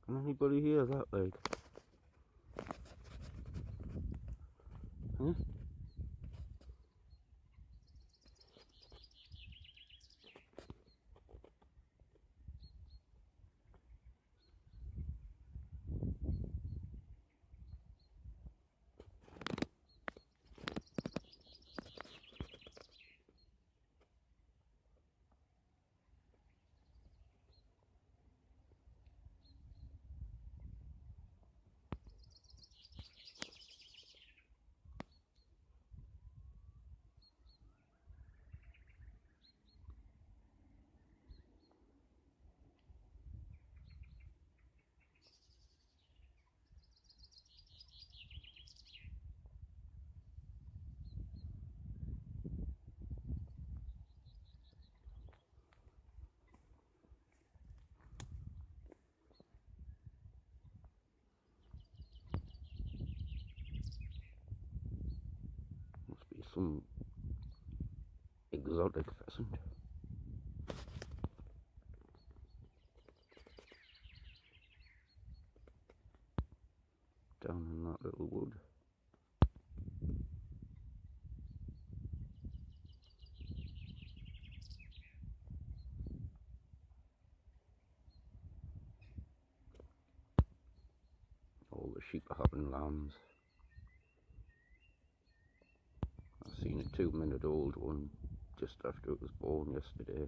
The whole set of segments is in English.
Can anybody hear that, like? Huh? Must be some exotic pheasant. Down in that little wood. All the sheep are having lambs. I seen a 2-minute-old one just after it was born yesterday.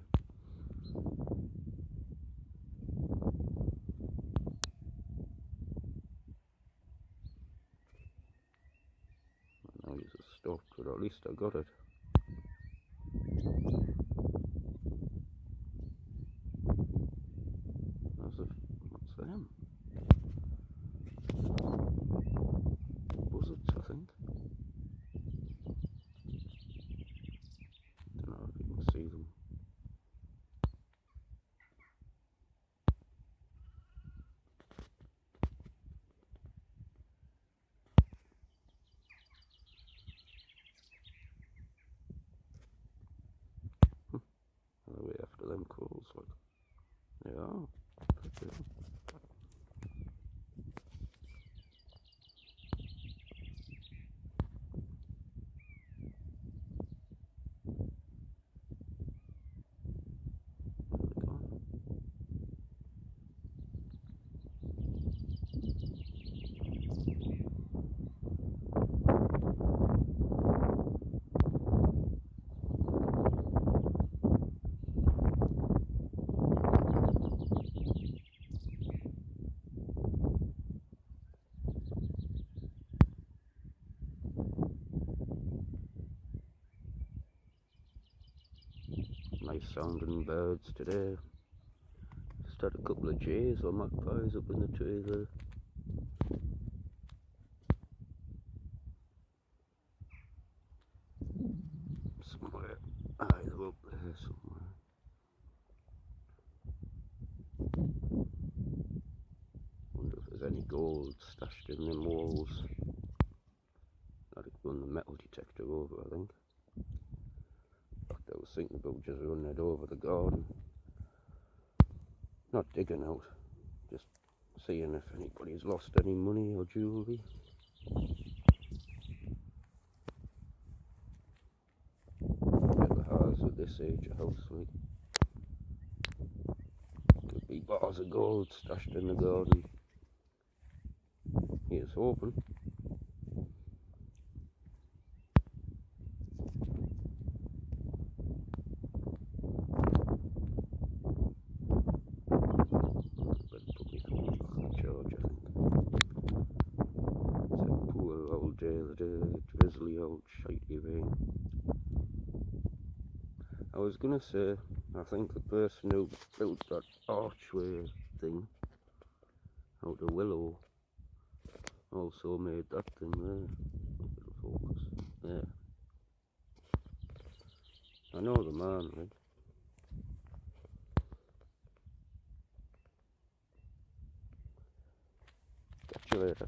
I know he's a stopped, but at least I got it. What's them? Buzzards, I think. Don't know if you can see them. Are they way after them crows, like? Yeah. Nice sounding birds today. Just had a couple of jays or magpies up in the tree there. Somewhere, they're up there somewhere. Wonder if there's any gold stashed in them walls. I'd run the metal detector over, I think. I was thinking about just running it over the garden. Not digging out, just seeing if anybody's lost any money or jewellery. Never has at this age of house, like. Could be bars of gold stashed in the garden. Here's hoping. The drizzly old shitey rain. I was gonna say, I think the person who built that archway thing out of willow also made that thing there. A bit of focus. There. I know the man, right? Catch you later.